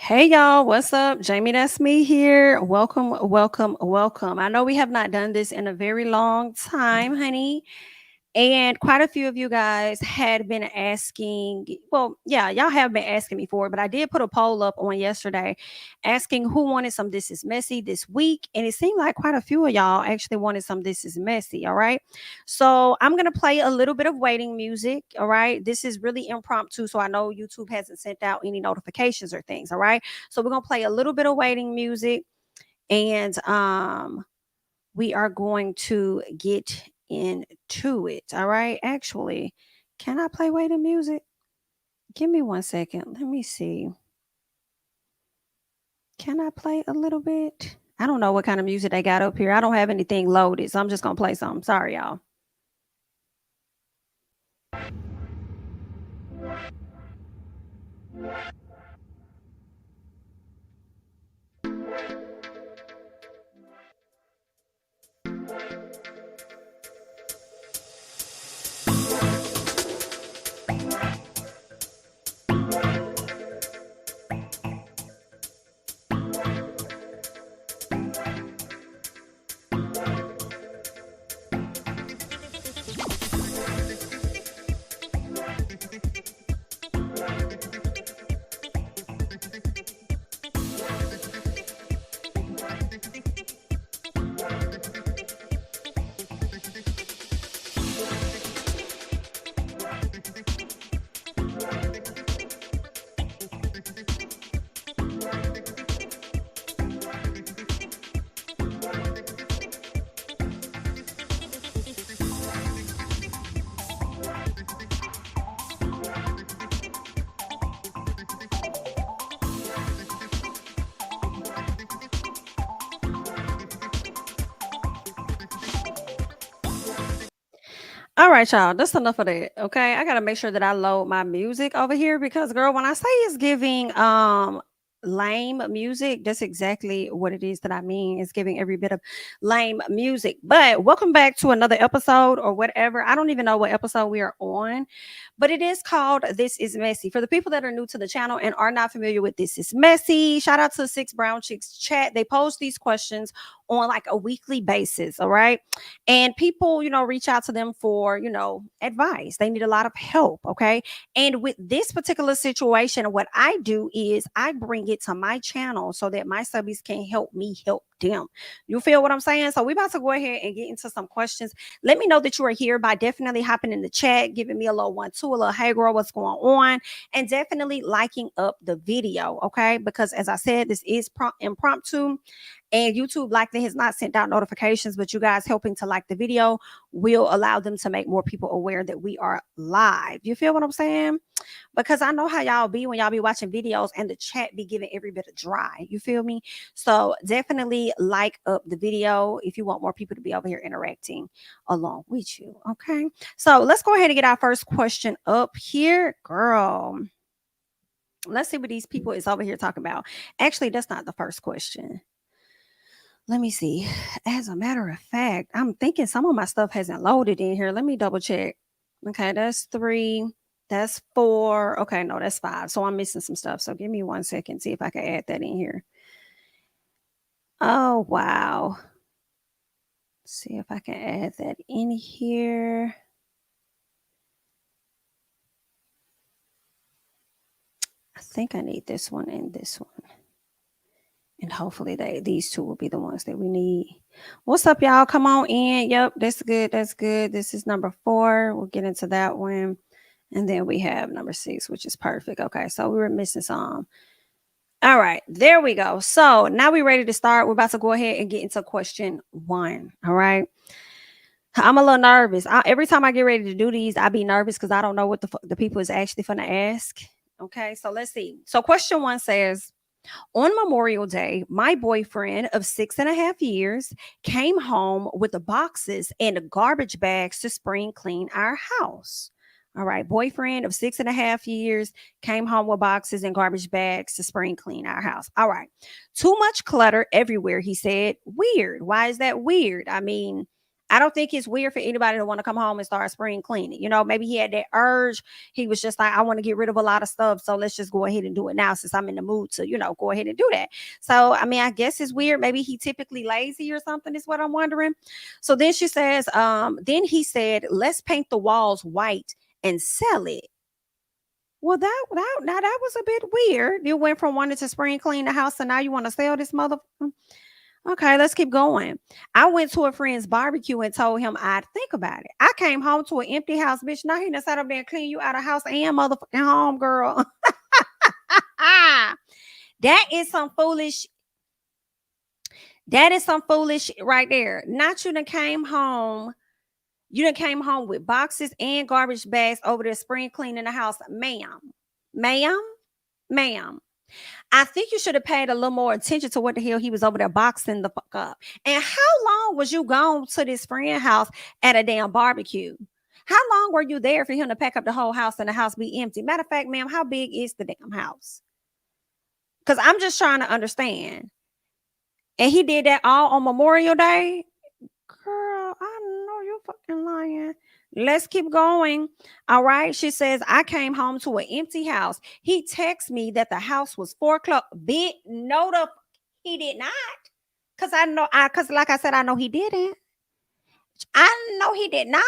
Hey y'all, what's up? Jamie, that's me here. Welcome, welcome, welcome. I know we have not done this in a very long time, honey. And quite a few of you guys had been asking, well, yeah, y'all have been asking me for it, but I did put a poll up on yesterday asking who wanted some This Is Messy this week. And it seemed like quite a few of y'all actually wanted some This Is Messy. All right. So I'm going to play a little bit of waiting music. All right. This is really impromptu. So I know YouTube hasn't sent out any notifications or things. All right. So we're going to play a little bit of waiting music and we are going to get into it. All right. Actually, can I play waiting music? Give me 1 second. Let me see. Can I play a little bit? I don't know what kind of music they got up here. I don't have anything loaded, so I'm just going to play something. Sorry, y'all. All right, y'all. That's enough of that. Okay. I gotta make sure that I load my music over here because girl, when I say it's giving lame music, that's exactly what it is that I mean. It's giving every bit of lame music. But welcome back to another episode or whatever. I don't even know what episode we are on, but it is called This Is Messy. For the people that are new to the channel and are not familiar with This Is Messy, shout out to Six Brown Chicks chat. They post these questions on like a weekly basis. All right. And people, reach out to them for, advice. They need a lot of help. Okay. And with this particular situation, what I do is I bring it to my channel so that my subbies can help me help them. You feel what I'm saying? So we're about to go ahead and get into some questions. Let me know that you are here by definitely hopping in the chat, giving me a little 1, 2, a little hey girl, what's going on? And definitely liking up the video. Okay. Because as I said, this is impromptu. And YouTube likely has not sent out notifications, but you guys helping to like the video will allow them to make more people aware that we are live. You feel what I'm saying? Because I know how y'all be when y'all be watching videos and the chat be giving every bit of dry. You feel me? So definitely like up the video if you want more people to be over here interacting along with you. Okay. So let's go ahead and get our first question up here. Girl, let's see what these people is over here talking about. Actually, that's not the first question. Let me see. As a matter of fact, I'm thinking some of my stuff hasn't loaded in here. Let me double check. Okay, that's 3. That's 4. Okay, no, that's 5. So I'm missing some stuff. So give me 1 second. See if I can add that in here. Oh, wow. See if I can add that in here. I think I need this one and this one. And hopefully these two will be the ones that we need. What's up, y'all? Come on in. Yep, that's good. That's good. This is number 4. We'll get into that one. And then we have number 6, which is perfect. Okay, so we were missing some. All right, there we go. So now we're ready to start. We're about to go ahead and get into question 1. All right. I'm a little nervous. Every time I get ready to do these, I be nervous because I don't know what the people is actually going to ask. Okay, so let's see. So question 1 says, on Memorial Day, my boyfriend of 6.5 years came home with the boxes and the garbage bags to spring clean our house. All right, boyfriend of 6.5 years came home with boxes and garbage bags to spring clean our house. All right, too much clutter everywhere, he said. Weird. Why is that weird? I mean, I don't think it's weird for anybody to want to come home and start spring cleaning. You know, maybe he had that urge. He was just like, I want to get rid of a lot of stuff. So let's just go ahead and do it now since I'm in the mood to, go ahead and do that. So, I mean, I guess it's weird. Maybe he typically lazy or something is what I'm wondering. So then she says, then he said, let's paint the walls white and sell it. Well, now that was a bit weird. You went from wanting to spring clean the house and now you want to sell this mother. Okay, let's keep going. I went to a friend's barbecue and told him I'd think about it. I came home to an empty house, bitch. Now he done sat up there and clean you out of house and motherfucking home, girl. That is some foolish. That is some foolish right there. Not you done came home. You done came home with boxes and garbage bags over there spring cleaning the house. Ma'am. I think you should have paid a little more attention to what the hell he was over there boxing the fuck up. And how long was you gone to this friend house at a damn barbecue? How long were you there for him to pack up the whole house and the house be empty? Matter of fact, ma'am, how big is the damn house? Because I'm just trying to understand. And he did that all on Memorial Day? Girl, I know you're fucking lying. Let's keep going. All right. She says, I came home to an empty house. He texted me that the house was foreclosed. He did not. Because like I said, I know he didn't. I know he did not.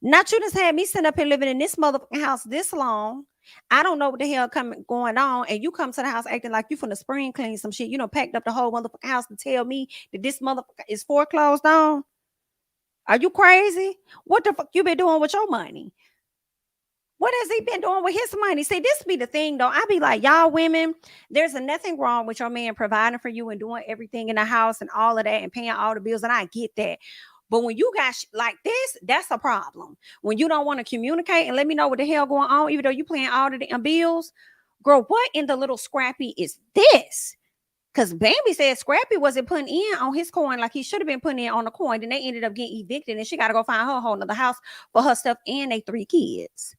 Not you just had me sitting up here living in this motherfucking house this long. I don't know what the hell going on. And you come to the house acting like you from the spring clean some shit. Packed up the whole motherfucking house to tell me that this motherfucker is foreclosed on. Are you crazy? What the fuck you been doing with your money? What has he been doing with his money? See, this be the thing, though. I be like, y'all women, there's nothing wrong with your man providing for you and doing everything in the house and all of that and paying all the bills. And I get that. But when you got like this, that's a problem. When you don't want to communicate and let me know what the hell going on, even though you paying all the damn bills, girl, what in the little scrappy is this? Because Bambi said Scrappy wasn't putting in on his coin like he should have been putting in on the coin. Then they ended up getting evicted and she got to go find her whole nother house for her stuff and they 3 kids.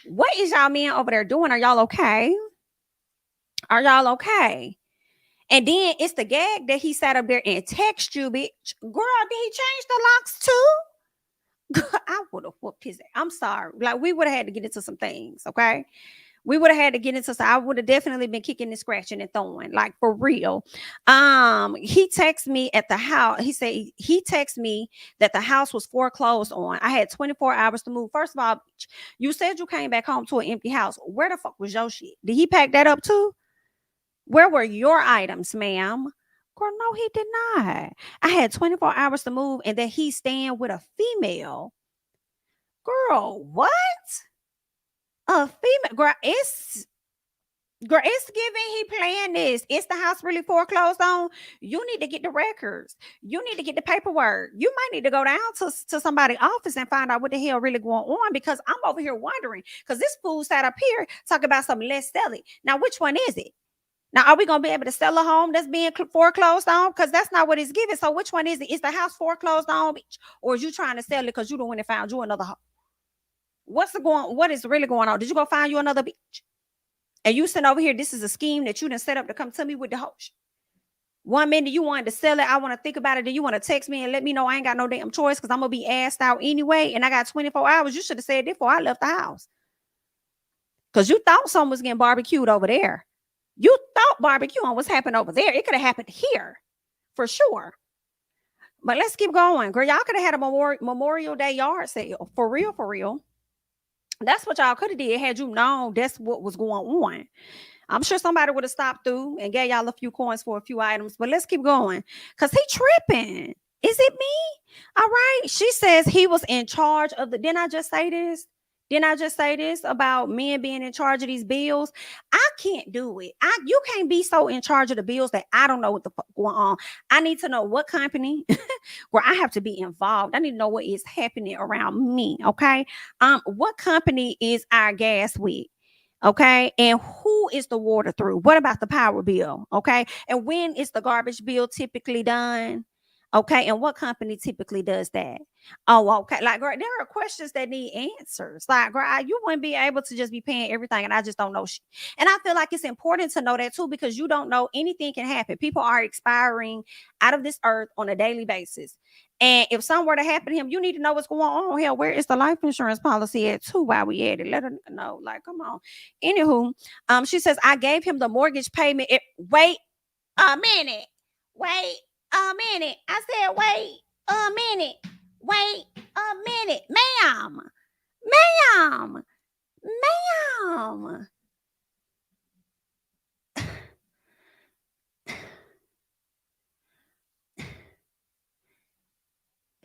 What is y'all men over there doing? Are y'all okay? Are y'all okay? And then it's the gag that he sat up there and text you, bitch. Girl, did he change the locks too? I would have whooped his ass. I'm sorry. Like, we would have had to get into some things, okay? We would have had to get into, so I would have definitely been kicking and scratching and throwing, like for real. He texted me at the house. He said he texted me that the house was foreclosed on. I had 24 hours to move. First of all, you said you came back home to an empty house. Where the fuck was your shit? Did he pack that up too? Where were your items, ma'am? Girl, no, he did not. I had 24 hours to move, and that he's staying with a female. Girl, what? A female, girl, it's giving he playing this. Is the house really foreclosed on? You need to get the records. You need to get the paperwork. You might need to go down to somebody's office and find out what the hell really going on, because I'm over here wondering, because this fool sat up here talking about something, let's sell it. Now, which one is it? Now, are we going to be able to sell a home that's being foreclosed on? Because that's not what it's giving. So which one is it? Is the house foreclosed on, bitch? Or is you trying to sell it because you don't want to find you another home? What is really going on? Did you go find you another bitch? And you sitting over here, this is a scheme that you done set up to come to me with the whole shit. 1 minute you wanted to sell it, I want to think about it, then you want to text me and let me know I ain't got no damn choice because I'm going to be asked out anyway, and I got 24 hours. You should have said that before I left the house. Because you thought something was getting barbecued over there. You thought barbecue on what's happening over there. It could have happened here, for sure. But let's keep going. Girl, y'all could have had a Memorial Day yard sale. For real, for real. That's what y'all could have did had you known that's what was going on. I'm sure somebody would have stopped through and gave y'all a few coins for a few items. But let's keep going. Because he tripping. Is it me? All right. She says he was in charge of the... Didn't I just say this? Didn't I just say this about men being in charge of these bills? I can't do it. You can't be so in charge of the bills that I don't know what the fuck going on. I need to know what company where I have to be involved. I need to know what is happening around me. Okay. What company is our gas with? Okay. And who is the water through? What about the power bill? Okay. And when is the garbage bill typically done? Okay, and what company typically does that? Oh, okay. Like, girl, there are questions that need answers. Like, girl, you wouldn't be able to just be paying everything, and I just don't know shit. And I feel like it's important to know that too, because you don't know, anything can happen. People are expiring out of this earth on a daily basis. And if something were to happen to him, you need to know what's going on. Hell, where is the life insurance policy at too? While we at it, let her know. Like, come on. Anywho, she says I gave him the mortgage payment. Wait a minute. Wait a minute. I said, wait a minute. Wait a minute. Ma'am. Ma'am. Ma'am.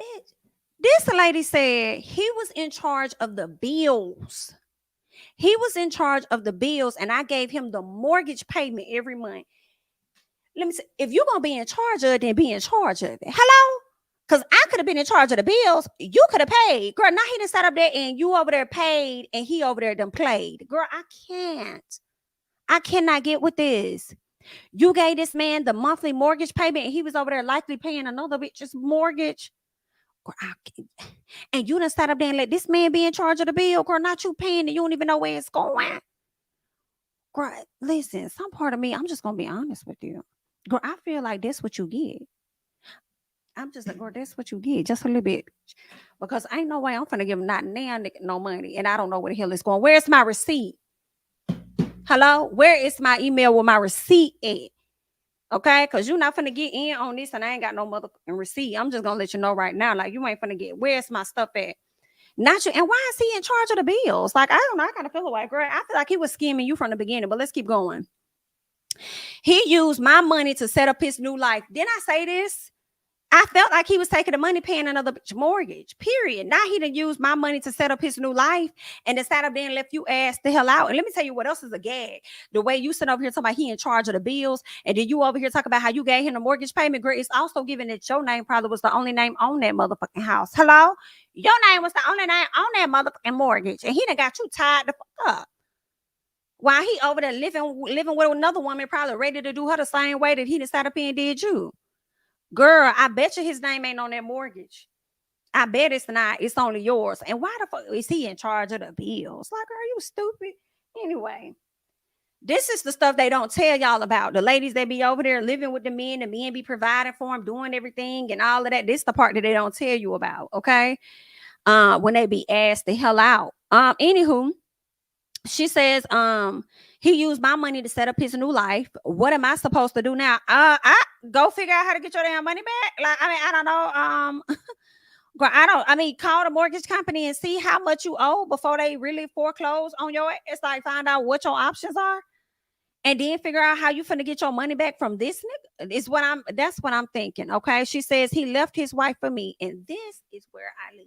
Bitch. This lady said he was in charge of the bills. He was in charge of the bills, and I gave him the mortgage payment every month. Let me say, if you're gonna be in charge of it, then be in charge of it. Hello? Because I could have been in charge of the bills. You could have paid. Girl, now he done sat up there and you over there paid and he over there done played. Girl, I can't. I cannot get with this. You gave this man the monthly mortgage payment and he was over there likely paying another bitch's mortgage. Girl, and you done sat up there and let this man be in charge of the bill. Girl, not you paying and you don't even know where it's going. Girl, listen, some part of me, I'm just going to be honest with you. Girl, I feel like that's what you get. I'm just like, girl, that's what you get, just a little bit. Because ain't no way I'm finna give him not now no money. And I don't know where the hell it's going. Where's my receipt? Hello? Where is my email with my receipt at? Okay? Because you're not finna get in on this and I ain't got no motherfucking receipt. I'm just gonna let you know right now. Like, you ain't finna get, where's my stuff at? Not you. And why is he in charge of the bills? Like, I don't know. I kind of feel like, girl, I feel like he was scheming you from the beginning, but let's keep going. He used my money to set up his new life. Didn't I say this? I felt like he was taking the money, paying another mortgage, period. Now he done used my money to set up his new life and then sat up there and left you ass the hell out. And let me tell you what else is a gag. The way you sit over here talking about he in charge of the bills, and then you over here talk about how you gave him the mortgage payment. Girl, it's also given that your name probably was the only name on that motherfucking house. Hello? Your name was the only name on that motherfucking mortgage. And he done got you tied the fuck up. While he over there living with another woman, probably ready to do her the same way that he done sat up here and did you. Girl, I bet you his name ain't on that mortgage. I bet it's not. It's only yours. And why the fuck is he in charge of the bills? Like, are you stupid? Anyway, this is the stuff they don't tell y'all about. The ladies that be over there living with the men be providing for them, doing everything and all of that. This is the part that they don't tell you about, okay? When they be asked the hell out. Anywho, she says, he used my money to set up his new life. What am I supposed to do now? I go figure out how to get your damn money back. Like, I mean, I don't know. Girl, call the mortgage company and see how much you owe before they really foreclose on your. It's like, find out what your options are, and then figure out how you finna get your money back from this nigga. That's what I'm thinking. Okay. She says he left his wife for me, and this is where I leave.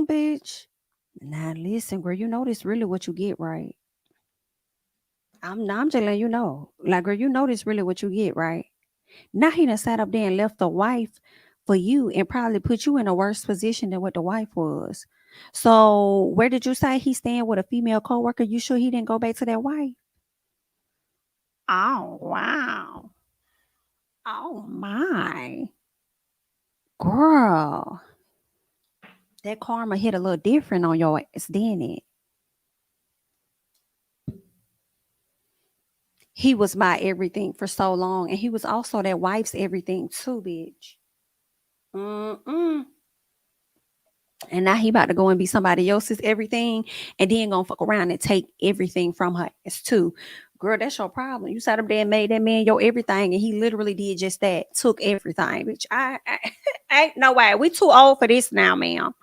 Bitch. Now listen, girl, you know this really what you get, right? I'm just letting you know. Like, girl, you know this really what you get, right? Now he done sat up there and left the wife for you and probably put you in a worse position than what the wife was. So where did you say he's staying with a female coworker? You sure he didn't go back to that wife? Oh wow. Oh my. Girl. That karma hit a little different on your ass, didn't it? He was my everything for so long, and he was also that wife's everything too, bitch. Mm-mm. And now he about to go and be somebody else's everything, and then gonna fuck around and take everything from her ass too. Girl, that's your problem. You sat up there and made that man your everything, and he literally did just that. Took everything, bitch. I ain't no way. We too old for this now, ma'am.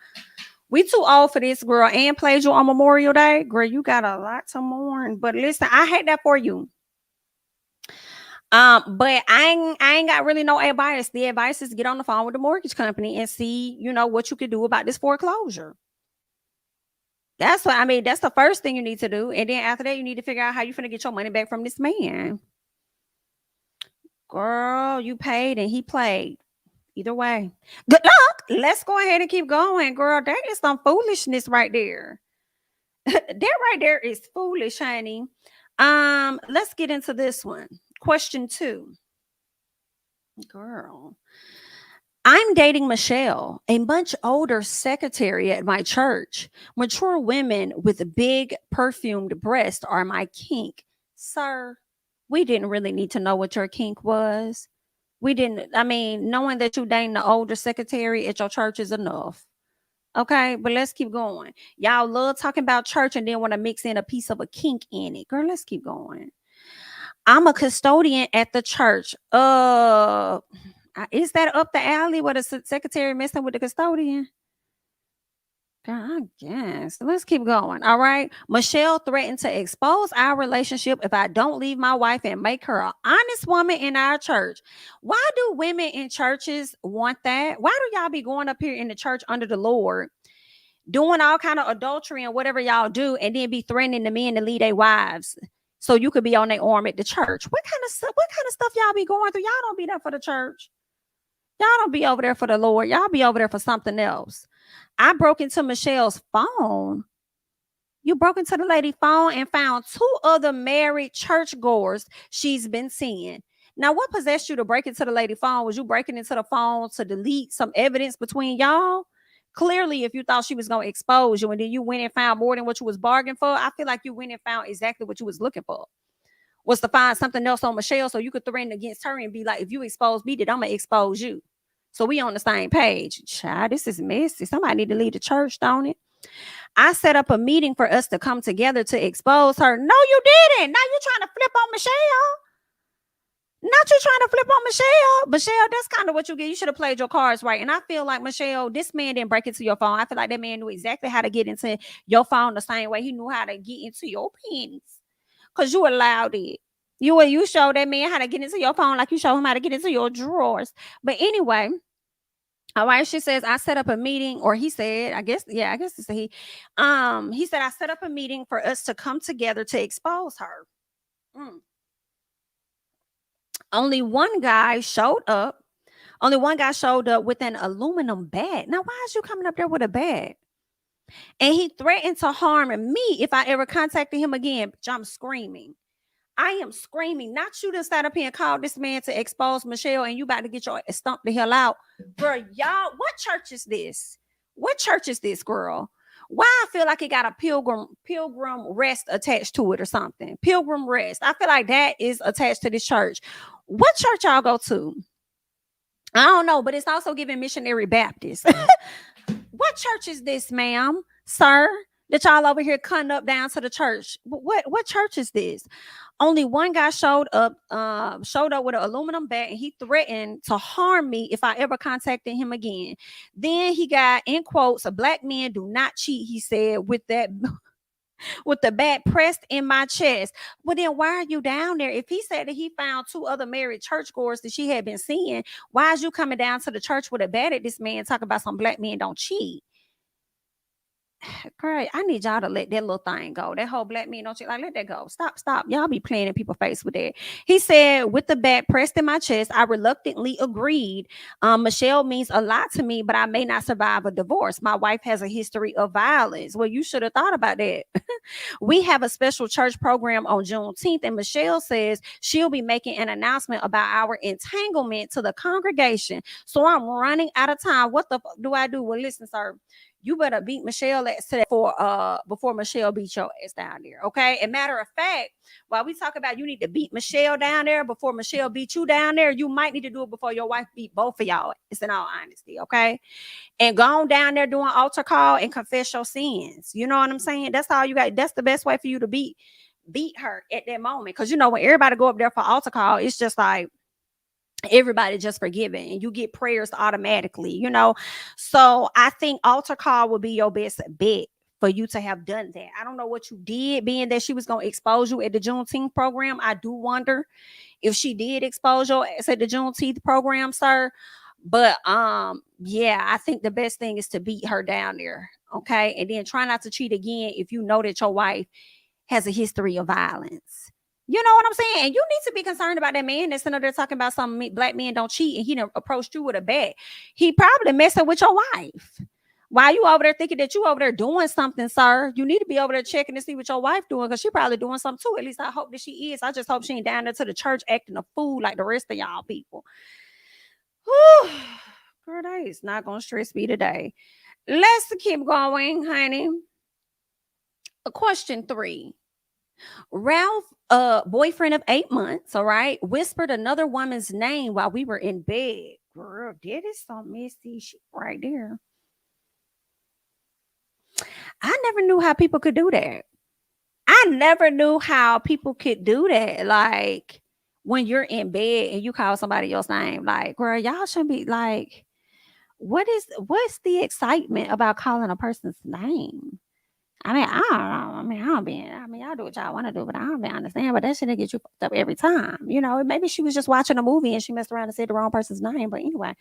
We too old for this, girl. And played you on Memorial Day, girl. You got a lot to mourn. But listen, I hate that for you. But I ain't got really no advice. The advice is get on the phone with the mortgage company and see, what you could do about this foreclosure. That's what I mean. That's the first thing you need to do. And then after that, you need to figure out how you're going to get your money back from this man. Girl, you paid and he played. Either way. Good luck. Let's go ahead and keep going, girl. That is some foolishness right there. That right there is foolish, honey. Let's get into this one. Question 2. Girl. I'm dating Michelle, a much older secretary at my church. Mature women with big perfumed breasts are my kink. Sir, we didn't really need to know what your kink was. We didn't, I mean, knowing that you dating the older secretary at your church is enough. Okay, but let's keep going. Y'all love talking about church and then want to mix in a piece of a kink in it. Girl, let's keep going. I'm a custodian at the church. Is that up the alley where the secretary messing with the custodian? I guess. Let's keep going. All right. Michelle threatened to expose our relationship if I don't leave my wife and make her an honest woman in our church. Why do women in churches want that? Why do y'all be going up here in the church under the Lord, doing all kind of adultery and whatever y'all do, and then be threatening the men to leave their wives so you could be on their arm at the church? What kind of stuff y'all be going through? Y'all don't be there for the church. Y'all don't be over there for the Lord. Y'all be over there for something else. I broke into Michelle's phone. You broke into the lady's phone and found 2 other married churchgoers she's been seeing. Now, what possessed you to break into the lady's phone? Was you breaking into the phone to delete some evidence between y'all? Clearly, if you thought she was going to expose you and then you went and found more than what you was bargaining for, I feel like you went and found exactly what you was looking for. Was to find something else on Michelle so you could threaten against her and be like, if you expose me, then I'm going to expose you. So we on the same page. Child, this is messy. Somebody need to leave the church, don't it? I set up a meeting for us to come together to expose her. No, you didn't. Now you trying to flip on Michelle. Not you trying to flip on Michelle. Michelle, that's kind of what you get. You should have played your cards right. And I feel like, Michelle, this man didn't break into your phone. I feel like that man knew exactly how to get into your phone the same way he knew how to get into your panties. Because you allowed it. You showed that man how to get into your phone like you showed him how to get into your drawers. But anyway, all right, she says, I set up a meeting, or he said, I guess it's a he. He said, I set up a meeting for us to come together to expose her. Only one guy showed up with an aluminum bat. Now, why is you coming up there with a bat? And he threatened to harm me if I ever contacted him again. Bitch, I'm screaming. I am screaming. Not you to sat up here and call this man to expose Michelle and you about to get your stumped the hell out. Girl, y'all, what church is this? What church is this, girl? Why I feel like it got a pilgrim rest attached to it or something. Pilgrim rest. I feel like that is attached to this church. What church y'all go to? I don't know, but it's also giving Missionary Baptist. What church is this, ma'am, sir? That y'all over here cutting up down to the church. What church is this? Only one guy showed up with an aluminum bat, and he threatened to harm me if I ever contacted him again. Then he got, in quotes, black men do not cheat, he said, with the bat pressed in my chest. Well, then why are you down there? If he said that he found 2 other married churchgoers that she had been seeing, why is you coming down to the church with a bat at this man talking about some black men don't cheat? Girl, I need y'all to let that little thing go. That whole black man don't cheat. Like, let that go. Stop. Y'all be playing in people's face with that. He said, with the bat pressed in my chest, I reluctantly agreed. Michelle means a lot to me, but I may not survive a divorce. My wife has a history of violence. Well, you should have thought about that. We have a special church program on Juneteenth, and Michelle says she'll be making an announcement about our entanglement to the congregation. So I'm running out of time. What the fuck do I do? Well, listen, sir. You better beat Michelle ass today before Michelle beats your ass down there, okay? And matter of fact, while we talk about you need to beat Michelle down there before Michelle beat you down there, you might need to do it before your wife beat both of y'all. It's in all honesty, okay? And go on down there doing altar call and confess your sins. You know what I'm saying? That's all you got. That's the best way for you to beat her at that moment. Because, you know, when everybody go up there for altar call, it's just like, everybody just forgiven and you get prayers automatically, you know. So I think altar call would be your best bet for you to have done that. I don't know what you did, being that she was going to expose you at the Juneteenth program. I do wonder if she did expose your ass at the Juneteenth program, sir. But yeah, I think the best thing is to beat her down there. Okay. And then try not to cheat again if you know that your wife has a history of violence. You know what I'm saying? And you need to be concerned about that man that's sitting there talking about some black men don't cheat and he done approached you with a bat. He probably messing with your wife. Why you over there thinking that you over there doing something, sir? You need to be over there checking to see what your wife doing because she probably doing something too. At least I hope that she is. I just hope she ain't down there to the church acting a fool like the rest of y'all people. Whew. Girl, that is not going to stress me today. Let's keep going, honey. Question 3. Ralph, boyfriend of 8 months, all right, whispered another woman's name while we were in bed. Girl, that is some messy shit right there. I never knew how people could do that. I never knew how people could do that. Like when you're in bed and you call somebody else's name, like, girl, y'all should be like, what's the excitement about calling a person's name? I mean, I don't know. Y'all do what y'all want to do, but I don't understand. But that shit get you fucked up every time. You know, maybe she was just watching a movie and she messed around and said the wrong person's name. But anyway,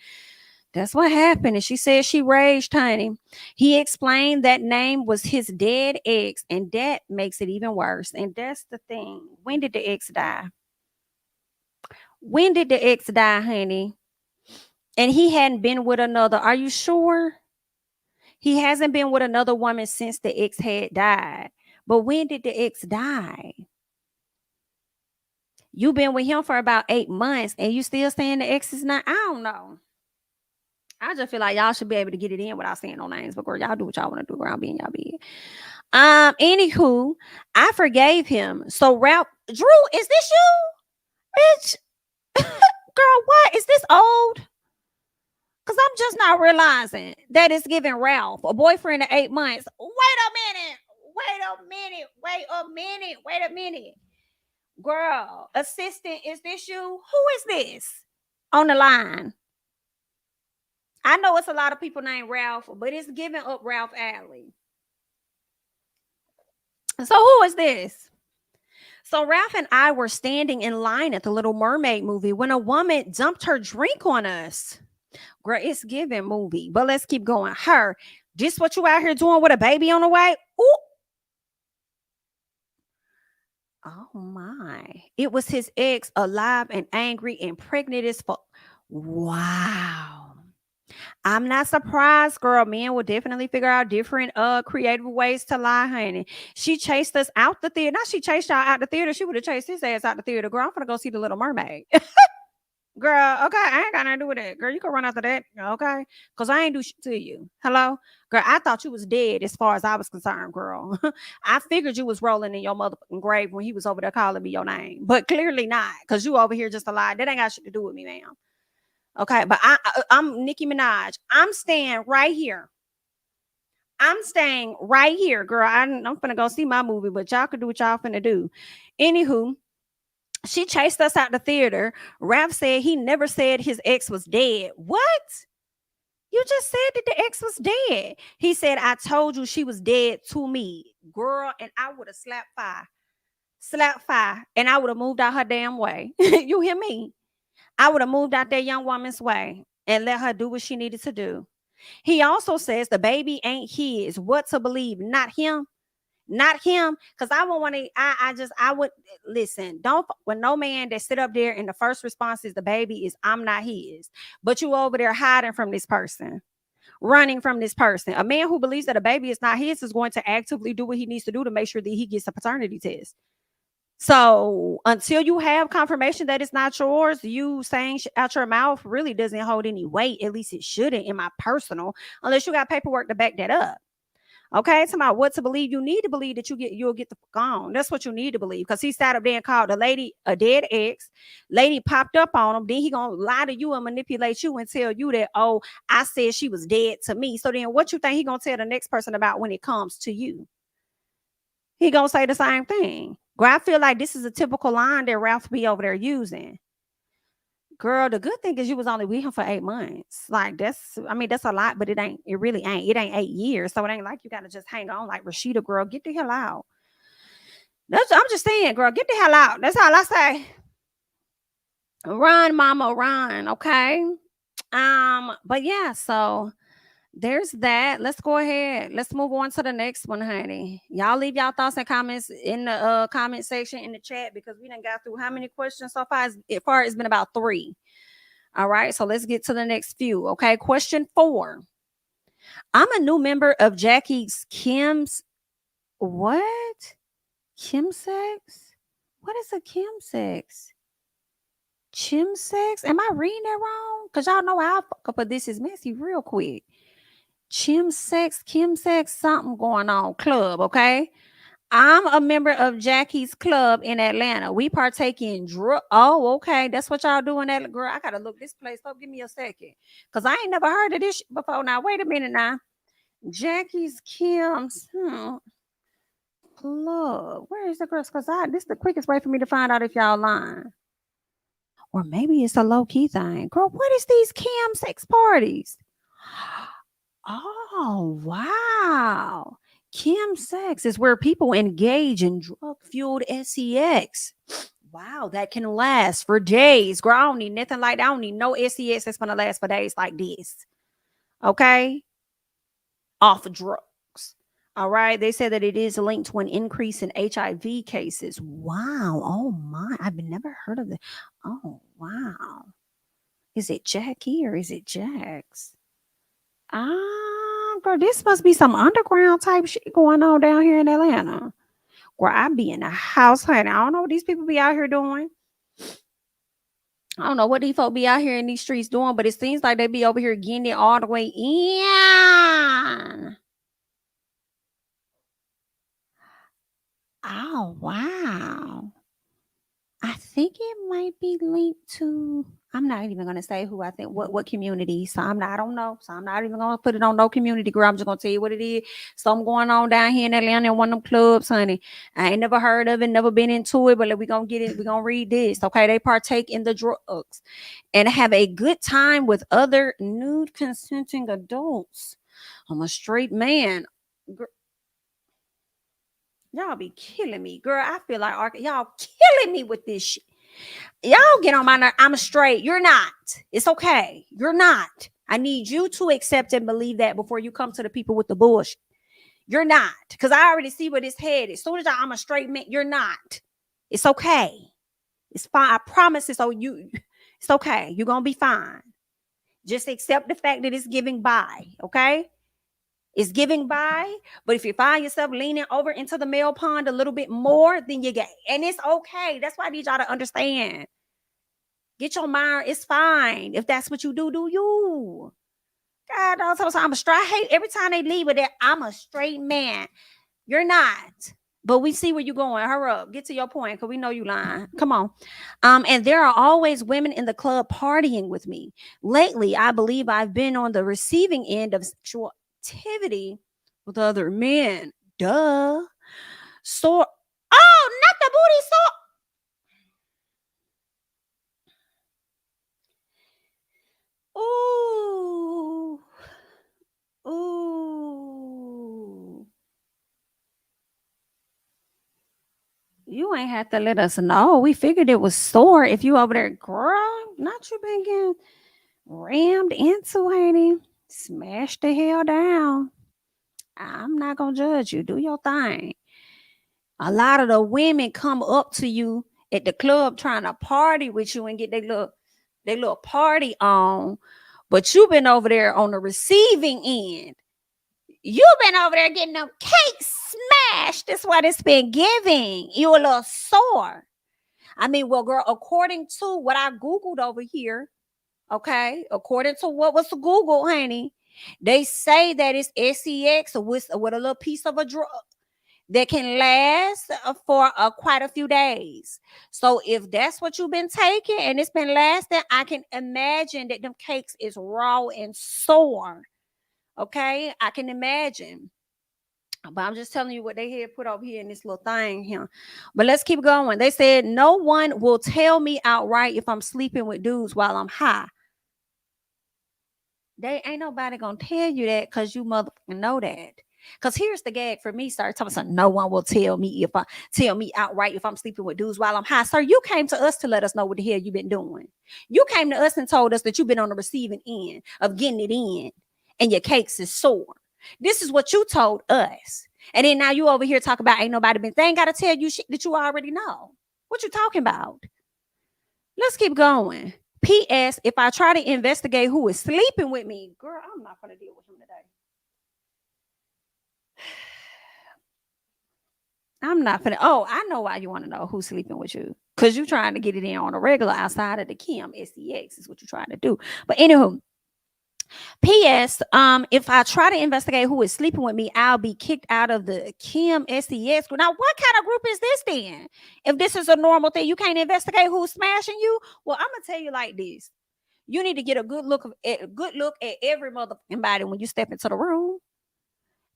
that's what happened. And she said she raged, honey. He explained that name was his dead ex, and that makes it even worse. And that's the thing. When did the ex die? When did the ex die, honey? And he hadn't been with another. Are you sure? He hasn't been with another woman since the ex had died. But when did the ex die? You've been with him for about 8 months and you still saying the ex is not? I don't know. I just feel like y'all should be able to get it in without saying no names. But girl, y'all do what y'all want to do around being y'all bed. Anywho, I forgave him. So Ralph, Drew, is this you? Bitch. Girl, what? Is this old? Because I'm just not realizing that it's giving Ralph, a boyfriend of 8 months. Wait a minute. Girl, assistant, is this you? Who is this on the line? I know it's a lot of people named Ralph, but it's giving up Ralph Alley. So who is this? So Ralph and I were standing in line at the Little Mermaid movie when a woman dumped her drink on us. Girl, it's giving movie, but let's keep going. Her, this what you out here doing with a baby on the way? Ooh. Oh my. It was his ex, alive and angry and pregnant as fuck. Wow. I'm not surprised, girl. Men will definitely figure out different creative ways to lie, honey. She chased us out the theater. Now she chased y'all out the theater. She would have chased his ass out the theater. Girl, I'm gonna go see the Little Mermaid. Girl, okay, I ain't got nothing to do with that. Girl, you can run after that, okay? Because I ain't do shit to you. Hello? Girl, I thought you was dead as far as I was concerned, girl. I figured you was rolling in your motherfucking grave when he was over there calling me your name. But clearly not, because you over here just a lie. That ain't got shit to do with me, ma'am. Okay, but I'm Nicki Minaj. I'm staying right here. I'm staying right here, girl. I'm finna go see my movie, but y'all can do what y'all finna do. Anywho, she chased us out the theater. Ralph said he never said his ex was dead. What? You just said that the ex was dead. He said, I told you she was dead to me. Girl, and I would have slapped fire, and I would have moved out her damn way. You hear me? I would have moved out that young woman's way and let her do what she needed to do. He also says the baby ain't his. What to believe? Not him. Not him, because I won't want to. I would listen. Don't when no man that sit up there and the first response is the baby is I'm not his, but you over there hiding from this person, running from this person. A man who believes that a baby is not his is going to actively do what he needs to do to make sure that he gets a paternity test. So until you have confirmation that it's not yours, you saying out your mouth really doesn't hold any weight. At least it shouldn't, in my personal, unless you got paperwork to back that up. Okay, it's about what to believe. You need to believe that you'll get the fuck on. That's what you need to believe. Because he sat up there and called the lady a dead ex. Lady popped up on him. Then he gonna lie to you and manipulate you and tell you that, oh, I said she was dead to me. So then what you think he gonna tell the next person about when it comes to you? He gonna say the same thing. Girl, I feel like this is a typical line that Ralph be over there using. Girl, the good thing is you was only with him for 8 months. Like that's a lot, but it really ain't. It ain't 8 years. So it ain't like you gotta just hang on like Rashida, girl. Get the hell out. I'm just saying, girl, get the hell out. That's all I say. Run, mama, run. Okay. But yeah, so There's that. Let's go ahead. Let's move on to the next one, honey. Y'all leave y'all thoughts and comments in the comment section in the chat because we done got through how many questions so far? It's been about 3. All right, so let's get to the next few. Okay, question 4. I'm a new member of Jackie's Kim's. What? Chimsex? What is a chimsex? Chimsex? Am I reading that wrong? Because y'all know I'll fuck up, but this is messy real quick. Chimsex, something going on. Club, okay? I'm a member of Jackie's Club in Atlanta. We partake in Oh, okay. That's what y'all doing, that girl. I gotta look this place up. Give me a second. Because I ain't never heard of this before. Now, wait a minute now. Jackie's Kim's Club. Where is the girls? Because this is the quickest way for me to find out if y'all lying. Or maybe it's a low-key thing. Girl, what is these Kim sex parties? Oh, wow. Kim sex is where people engage in drug-fueled sex. Wow, that can last for days. Girl, I don't need nothing like that. I don't need no sex that's going to last for days like this. Okay? Off of drugs. All right. They said that it is linked to an increase in HIV cases. Wow. Oh, my. I've never heard of it. Oh, wow. Is it Jackie or is it Jax? Girl, this must be some underground type shit going on down here in Atlanta. Where I be in the house, honey. I don't know what these people be out here doing. I don't know what these folk be out here in these streets doing, but it seems like they be over here getting it all the way in. Oh, wow. I think it might be linked to, I'm not even going to say who I think, what community. So I don't know. So I'm not even going to put it on no community, girl. I'm just going to tell you what it is. Something going on down here in Atlanta in one of them clubs, honey. I ain't never heard of it, never been into it, but we're going to get it. We're going to read this. Okay. They partake in the drugs and have a good time with other nude consenting adults. I'm a straight man. Y'all be killing me, girl. I feel like y'all killing me with this shit. Y'all get on my nerve. I'm straight. You're not. It's okay. You're not. I need you to accept and believe that before you come to the people with the bullshit. You're not. Because I already see where this head is. As soon as I'm a straight man, you're not. It's okay. It's fine. I promise it's okay. You're gonna be fine. Just accept the fact that it's giving by. Okay? It's giving by, but if you find yourself leaning over into the male pond a little bit more, then you're gay. And it's okay. That's why I need y'all to understand. Get your mind. It's fine. If that's what you do you. God, I'm a straight. I hate every time they leave with that. I'm a straight man. You're not. But we see where you're going. Hurry up. Get to your point because we know you lying. Come on. And there are always women in the club partying with me. Lately, I believe I've been on the receiving end of sexual activity with other men. Duh. So, not the booty so. Ooh. You ain't have to let us know. We figured it was sore. If you over there, girl, not you been getting rammed into, honey. Smash the hell down. I'm not gonna judge you. Do your thing. A lot of the women come up to you at the club trying to party with you and get their little party on, but you've been over there on the receiving end. You've been over there getting them cakes smashed. That's what it's been giving. You a little sore. I mean, well, girl, according to what I Googled over here, okay, according to what was Google, honey, they say that it's sex with a little piece of a drug that can last for quite a few days. So if that's what you've been taking and it's been lasting, I can imagine that them cakes is raw and sore. Okay, I can imagine. But I'm just telling you what they had put over here in this little thing here. But let's keep going. They said no one will tell me outright if I'm sleeping with dudes while I'm high. They ain't nobody gonna tell you that because you motherfucking know that. Because here's the gag for me, sir. No one will tell me outright if I'm sleeping with dudes while I'm high. Sir, you came to us to let us know what the hell you've been doing. You came to us and told us that you've been on the receiving end of getting it in. and your cakes is sore. This is what you told us. And then now you over here talk about ain't nobody been. They ain't got to tell you shit that you already know. What you talking about? Let's keep going. P.S. If I try to investigate who is sleeping with me, girl, I'm not going to deal with him today. I'm not finna. Oh, I know why you want to know who's sleeping with you. Because you're trying to get it in on a regular outside of the Kim SEX is what you're trying to do. But anywho, P.S. If I try to investigate who is sleeping with me, I'll be kicked out of the Kim SEX group. Now, what kind of group is this then? If this is a normal thing, you can't investigate who's smashing you. Well, I'm gonna tell you like this: you need to get a good look at every motherfucking body when you step into the room,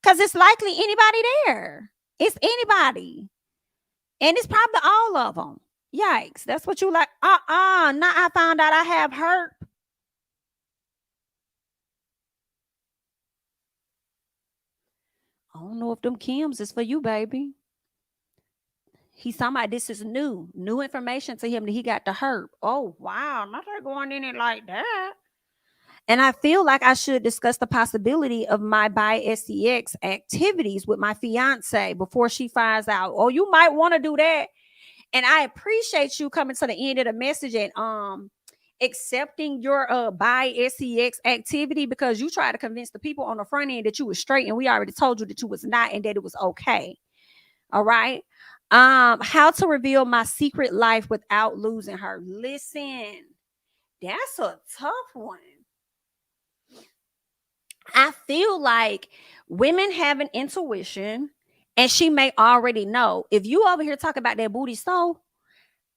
because it's likely anybody there. It's anybody, and it's probably all of them. Yikes! That's what you like. Now I found out I have RHOP. I don't know if them Kims is for you, baby. He's talking about this is new information to him that he got the RHOP. Oh, wow. Not her going in it like that. And I feel like I should discuss the possibility of my bi SEX activities with my fiance before she finds out. Oh, you might want to do that. And I appreciate you coming to the end of the message and accepting your bi SEX activity, because you tried to convince the people on the front end that you was straight, and we already told you that you was not and that it was okay. All right. How to reveal my secret life without losing her. Listen, that's a tough one. I feel like women have an intuition, and she may already know. If you over here talking about that booty so,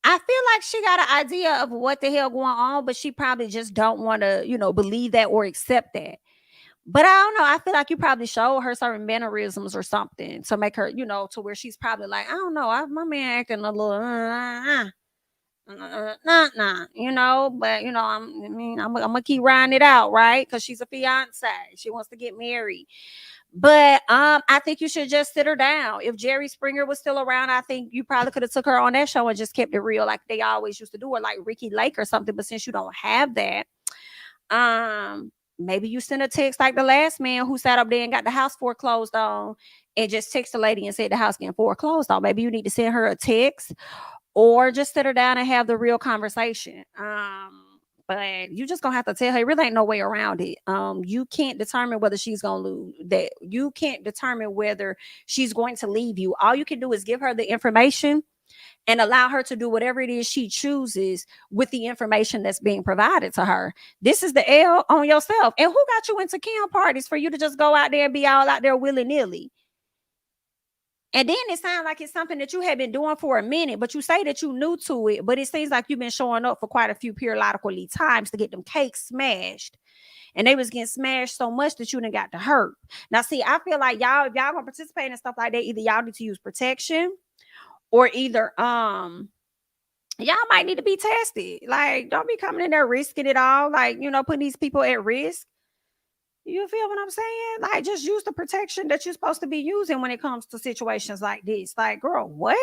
I feel like she got an idea of what the hell going on, but she probably just don't want to, believe that or accept that. But I don't know. I feel like you probably showed her certain mannerisms or something to make her, to where she's probably like, I don't know, my man acting a little, but I'm gonna keep riding it out, right? Because she's a fiance, she wants to get married. But I think you should just sit her down. If Jerry Springer was still around, I think you probably could have took her on that show and just kept it real, like they always used to do, or like Ricky Lake or something. But since you don't have that, maybe you send a text like the last man who sat up there and got the house foreclosed on, and just text the lady and said the house getting foreclosed on. Maybe you need to send her a text, or just sit her down and have the real conversation. But you just gonna have to tell her, really ain't no way around it. You can't determine whether she's gonna lose. That you can't determine whether she's going to leave you. All you can do is give her the information and allow her to do whatever it is she chooses with the information that's being provided to her. This is the L on yourself. And who got you into Kim parties for you to just go out there and be all out there willy-nilly? And then it sounds like it's something that you have been doing for a minute, but you say that you new to it, but it seems like you've been showing up for quite a few periodically times to get them cakes smashed. And they was getting smashed so much that you done got to hurt. Now, see, I feel like y'all, if y'all gonna participate in stuff like that, either y'all need to use protection, or either y'all might need to be tested. Like, don't be coming in there risking it all, like, putting these people at risk. You feel what I'm saying? Like, just use the protection that you're supposed to be using when it comes to situations like this. Like, girl, what?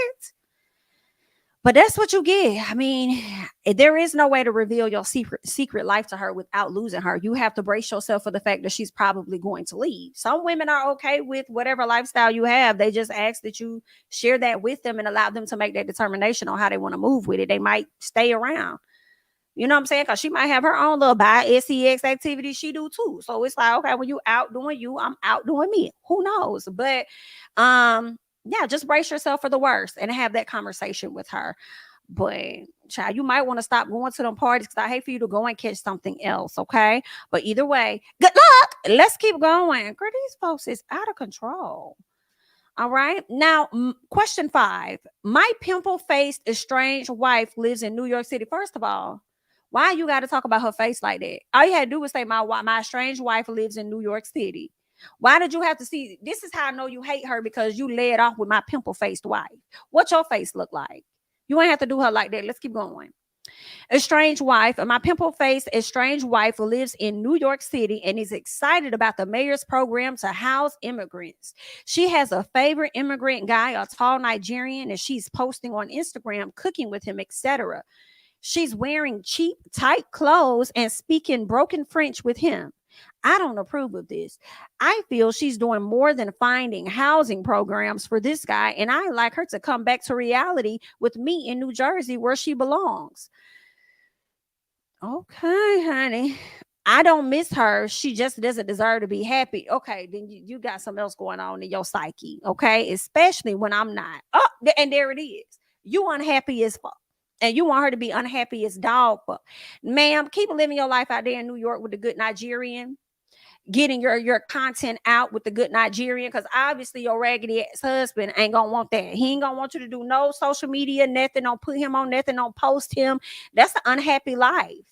But that's what you get. I mean, there is no way to reveal your secret life to her without losing her. You have to brace yourself for the fact that she's probably going to leave. Some women are okay with whatever lifestyle you have. They just ask that you share that with them and allow them to make that determination on how they want to move with it. They might stay around. You know what I'm saying? Because she might have her own little bi SEX activity she do too. So it's like, okay, when you out doing you, I'm out doing me. Who knows? But yeah, just brace yourself for the worst and have that conversation with her. But child, you might want to stop going to them parties, because I hate for you to go and catch something else. Okay. But either way, good luck. Let's keep going. Girl, these folks is out of control. All right. Now, question 5. My pimple-faced estranged wife lives in New York City. First of all, why you got to talk about her face like that? All you had to do was say, my estranged wife lives in New York City. Why did you have to see? This is how I know you hate her, because you led off with my pimple-faced wife. What your face look like? You ain't have to do her like that. Let's keep going. Estranged wife. My pimple-faced estranged wife lives in New York City and is excited about the mayor's program to house immigrants. She has a favorite immigrant guy, a tall Nigerian, and she's posting on Instagram, cooking with him, etc. She's wearing cheap, tight clothes and speaking broken French with him. I don't approve of this. I feel she's doing more than finding housing programs for this guy, and I like her to come back to reality with me in New Jersey where she belongs. Okay, honey. I don't miss her. She just doesn't deserve to be happy. Okay, then you got something else going on in your psyche. Okay, especially when I'm not. Oh, and there it is. You unhappy as fuck. And you want her to be unhappy as dog fuck. Ma'am, keep living your life out there in New York with the good Nigerian, getting your content out with the good Nigerian, because obviously your raggedy ass husband ain't gonna want that. He ain't gonna want you to do no social media, nothing. Don't put him on nothing. Don't post him. That's an unhappy life.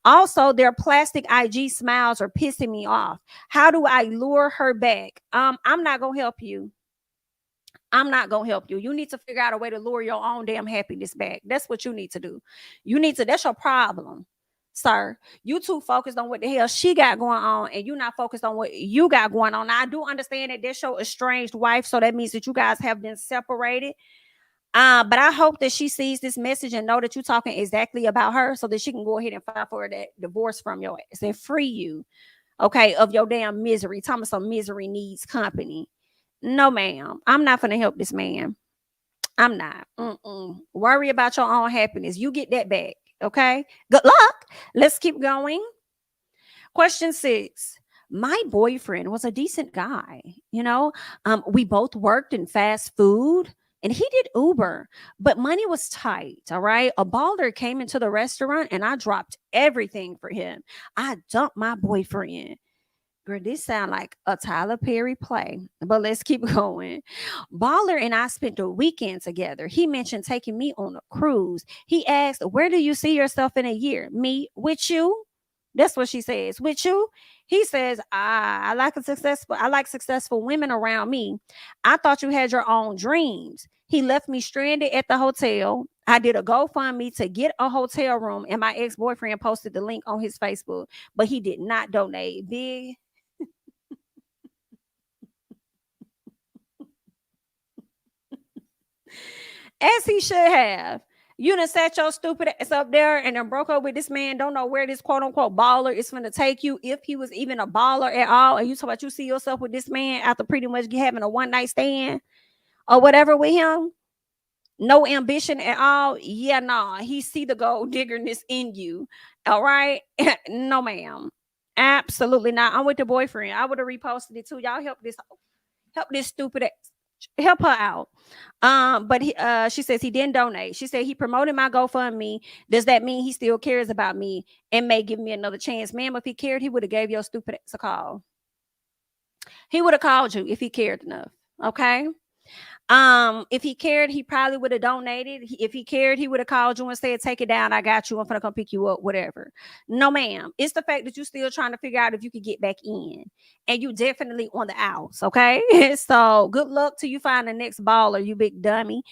Also, their plastic IG smiles are pissing me off. How do I lure her back? I'm not gonna help you. I'm not gonna help you. You need to figure out a way to lure your own damn happiness back. That's what you need to do. That's your problem, sir. You too focused on what the hell she got going on, and you not focused on what you got going on. Now, I do understand that that's your estranged wife, so that means that you guys have been separated. But I hope that she sees this message and know that you're talking exactly about her, so that she can go ahead and file for that divorce from your ass and free you, okay, of your damn misery. Talking about some misery needs company. No, ma'am. I'm not gonna help this man. I'm not. Worry about your own happiness. You get that back. Okay. Good luck. Let's keep going. Question 6. My boyfriend was a decent guy. We both worked in fast food and he did Uber, but money was tight. All right. A baller came into the restaurant and I dropped everything for him. I dumped my boyfriend. Girl, this sound like a Tyler Perry play, but let's keep going. Baller and I spent a weekend together. He mentioned taking me on a cruise. He asked, "Where do you see yourself in a year?" Me, with you? That's what she says. With you? He says, I like successful women around me. I thought you had your own dreams. He left me stranded at the hotel. I did a GoFundMe to get a hotel room, and my ex-boyfriend posted the link on his Facebook, but he did not donate. Big. As he should have. You done sat your stupid ass up there and then broke up with this man. Don't know where this quote unquote baller is going to take you, if he was even a baller at all. And you talk about you see yourself with this man after pretty much having a one night stand or whatever with him. No ambition at all. Yeah, nah. He see the gold diggerness in you. All right. No, ma'am. Absolutely not. I'm with the boyfriend. I would have reposted it too. Y'all help this stupid ass. Help her out. But she says he didn't donate. She said he promoted my GoFundMe. Does that mean he still cares about me and may give me another chance? Ma'am, if he cared, he would have gave your stupid ass a call. He would have called you if he cared enough. Okay. If he cared, he probably would have donated. If he cared, he would have called you and said, "Take it down. I got you. I'm gonna come pick you up." Whatever. No, ma'am. It's the fact that you're still trying to figure out if you could get back in, and you definitely on the outs. Okay. So good luck till you find the next baller, you big dummy.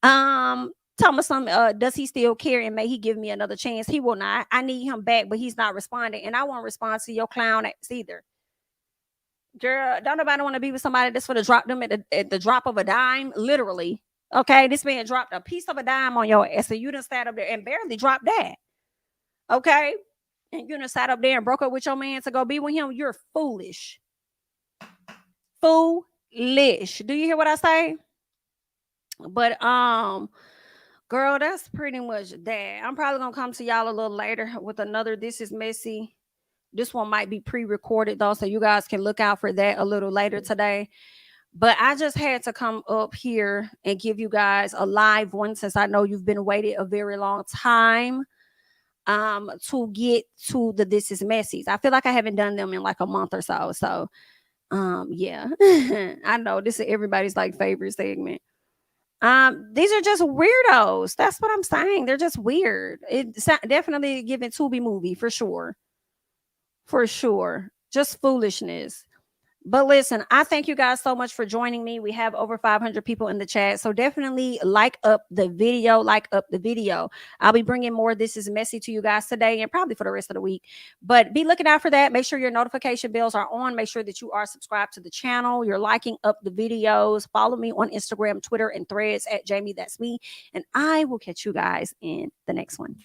Tell me something. Does he still care and may he give me another chance? He will not. I need him back, but he's not responding, and I won't respond to your clown ass either. Girl, don't nobody want to be with somebody that's for to drop them at the drop of a dime, literally. Okay, this man dropped a piece of a dime on your ass, so you done sat up there and barely dropped that. Okay, and you done sat up there and broke up with your man to go be with him. You're foolish. Foolish. Do you hear what I say? But girl, that's pretty much that. I'm probably gonna come to y'all a little later with another This Is Messy. This one might be pre-recorded though, so you guys can look out for that a little later today. But I just had to come up here and give you guys a live one, since I know you've been waiting a very long time to get to the This Is Messies. I feel like I haven't done them in like a month or so. So yeah. I know this is everybody's like favorite segment. These are just weirdos. That's what I'm saying. They're just weird. It's definitely giving Tubi movie for sure. For sure. Just foolishness. But listen, I thank you guys so much for joining me. We have over 500 people in the chat. So definitely like up the video. I'll be bringing more This Is Messy to you guys today and probably for the rest of the week. But be looking out for that. Make sure your notification bells are on. Make sure that you are subscribed to the channel. You're liking up the videos. Follow me on Instagram, Twitter, and Threads at JamiThatsMe. And I will catch you guys in the next one.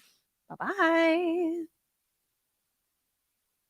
Bye-bye.